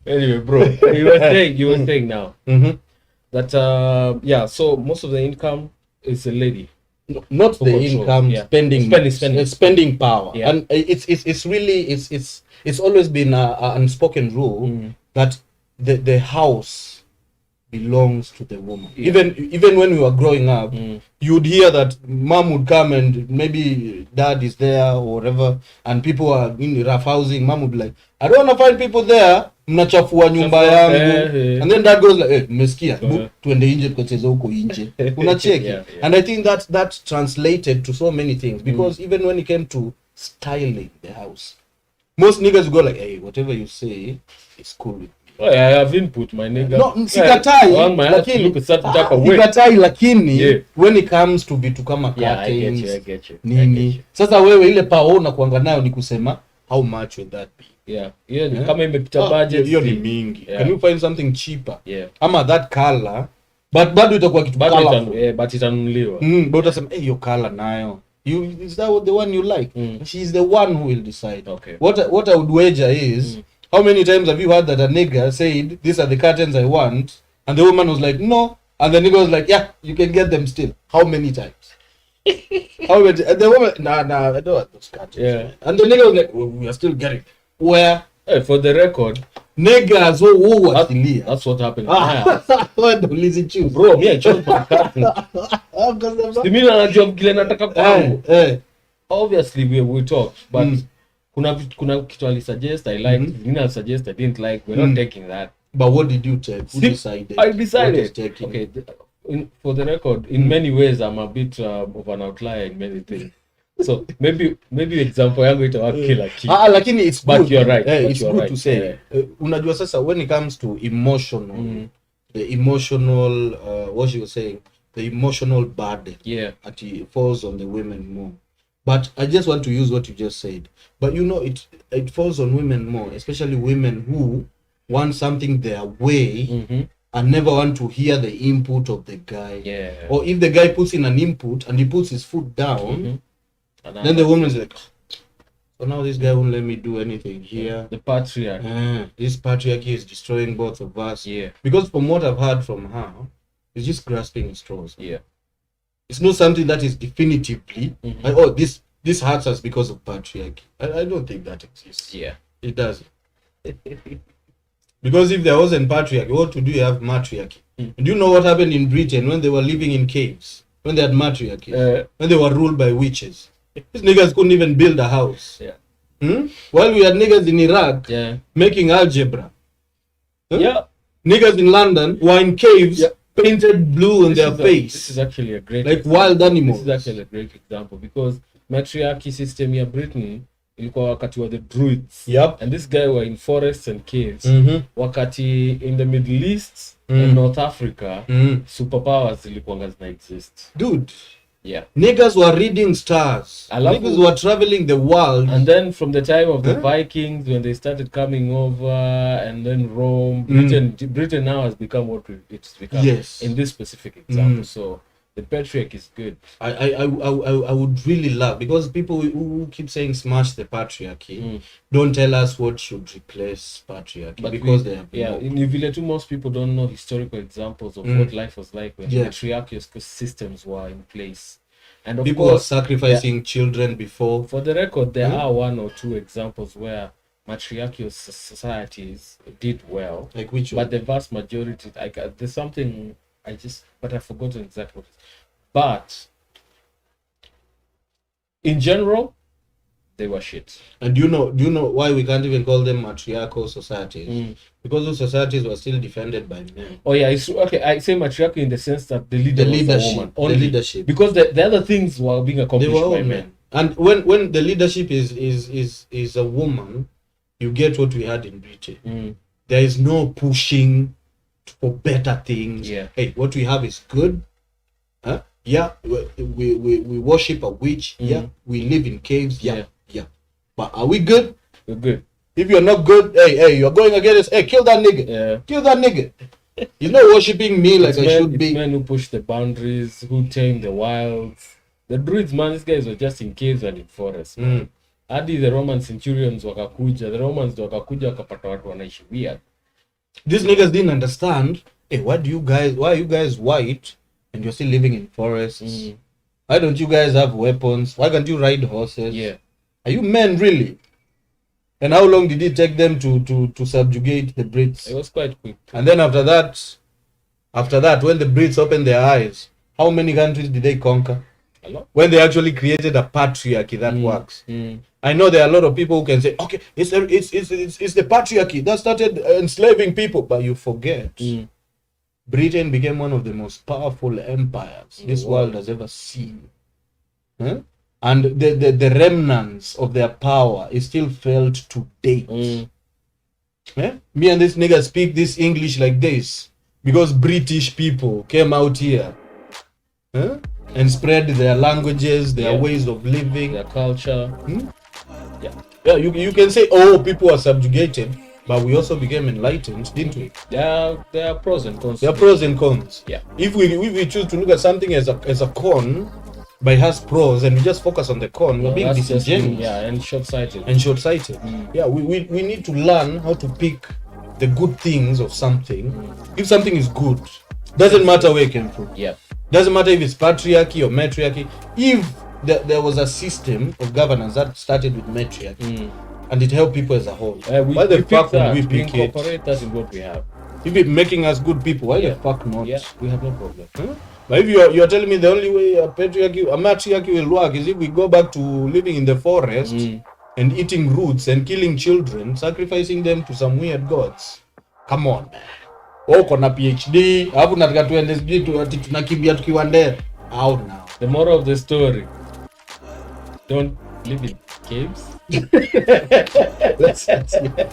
Anyway, bro, you were saying now that so most of the income is a lady. Not the control. Income, spending power, and it's really it's always been an unspoken rule that the house belongs to the woman. Even when we were growing up, you'd hear that mom would come and maybe dad is there or whatever, and people are in rough housing. Mom would be like, I don't want to find people there, mnachafua nyumba yangu. And then dad goes like, mmesikia, tuende nje tukacheze huko nje. Unacheki. And I think that translated to so many things, because even when it came to styling the house, most niggas go like, hey, whatever you say is cool with me. Oh, I have input, my nigga. No, sikatai lakini when it comes to vitu kama curtains, I get you. Nini. Sasa wewe ile power unakuanga nayo ni kusema how much will that be? Kama imepita budget, hiyo ni mingi. Can you find something cheaper? Ama that color, but bado itakuwa kitu color. But itanunuliwa. But utasema your color nayo. Is that the one you like? She's the one who will decide. Okay. What I would wager is how many times have you heard that a nigga said, these are the curtains I want, and the woman was like, no, and the nigga was like, yeah, you can get them still. How many times? How many? And the woman, nah, I don't want those curtains. And the nigga was like, we are still getting. Where? For the record, niggas who wasilia. That's what happened. Why don't listen to you? Bro, me I chose my curtains. Mimi najua kile nataka kwangu. Obviously we talked, but kuna kitu alisuggest I liked, Nina suggest I didn't like. We're not taking that. But what did you take? Who decided? I decided. Okay, for the record, in many ways I'm a bit of an outlier in many things. So maybe example yangu itawa kila kitu. Lakini it's but good. You're right. It's good to say. Unajua sasa when it comes to emotional, the emotional what you were saying, the emotional burden. It falls on the women more. But I just want to use what you just said. But you know, it falls on women more, especially women who want something their way and never want to hear the input of the guy. Or if the guy puts in an input and he puts his foot down, then the woman is like, so now this guy won't let me do anything here. The patriarchy. This patriarchy is destroying both of us. Because from what I've heard from her, it's just grasping at straws. It's not something that is definitively like, this hurts us because of patriarchy. I don't think that exists. It doesn't. Because if there wasn't patriarchy, what to do you have matriarchy? Do you know what happened in Britain when they were living in caves? When they had matriarchy? When they were ruled by witches? These niggas couldn't even build a house. While we had niggas in Iraq making algebra. Niggas in London were in caves painted blue on their face. This is actually a great like example. Wild animals. This is actually a great example because matriarchy system here Britain ilikuwa wakati wa the Druids. And this guy were in forests and caves. Wakati in the Middle East and North Africa, superpowers zilikuwa zina exist. Dude. Niggas were reading stars. Niggas were traveling the world. And then from the time of the Vikings, when they started coming over, and then Rome, Britain now has become what it's become. In this specific example. So the patriarchy is good. I would really love, because people who keep saying smash the patriarchy don't tell us what should replace patriarchy, but because they have in Uvile most people don't know historical examples of what life was like when patriarchal systems were in place. And of people course, were sacrificing children before. For the record, there are one or two examples where matriarchal societies did well. Like which one? But the vast majority, there's something but I've forgotten exactly what it is. But in general, they were shit. And do you know why we can't even call them matriarchal societies? Because those societies were still defended by men. Oh yeah, it's okay. I say matriarchal in the sense that the leadership was a woman. Only. The leadership. Because the other things were being accomplished by men. And when the leadership is a woman, you get what we had in Britain. There is no pushing for better things. Hey, what we have is good. We worship a witch. We live in caves. But are we good? We're good. If you're not good, hey, you're going against us. Hey, kill that nigga. Kill that nigga. He's not worshiping me like I should be. It's men who push the boundaries, who tame the wilds. The Druids, man, these guys were just in caves and in forests. And hadi the Roman centurions wakakuja, wakapata watu wanaishi weird. These niggas didn't understand, hey, why are you guys white and you're still living in forests? Why don't you guys have weapons? Why can't you ride horses? Yeah. Are you men really? And how long did it take them to subjugate the Brits? It was quite quick. And then after that, when the Brits opened their eyes, how many countries did they conquer? A lot. When they actually created a patriarchy that works. I know there are a lot of people who can say, okay, it's the patriarchy that started enslaving people, but you forget. Britain became one of the most powerful empires this world has ever seen. Huh? And the remnants of their power is still felt to date. Yeah? Me and this nigga speak this English like this because British people came out here, huh? And spread their languages, their ways of living, their culture. Yeah, you can say, oh, people are subjugated, but we also became enlightened, didn't we? There are pros and cons. There are pros and cons. Yeah. If we choose to look at something as a con, but it has pros, and we just focus on the con, we're being disingenuous. And short-sighted. Yeah, we need to learn how to pick the good things of something. If something is good, doesn't matter where it came from. Yeah. Doesn't matter if it's patriarchy or matriarchy. If there was a system of governance that started with matriarchy and it helped people as a whole, why the fuck would we pick it? Incorporate that in what we have. If it's making us good people, why the fuck not? Yeah, we have no problem. But if you're telling me the only way a matriarchy will work is if we go back to living in the forest and eating roots and killing children, sacrificing them to some weird gods. Come on, man. Uko na PhD, hapo nataka tuende tunakimbia tukiwa ndere. How now? The moral of the story: don't live in caves. Let's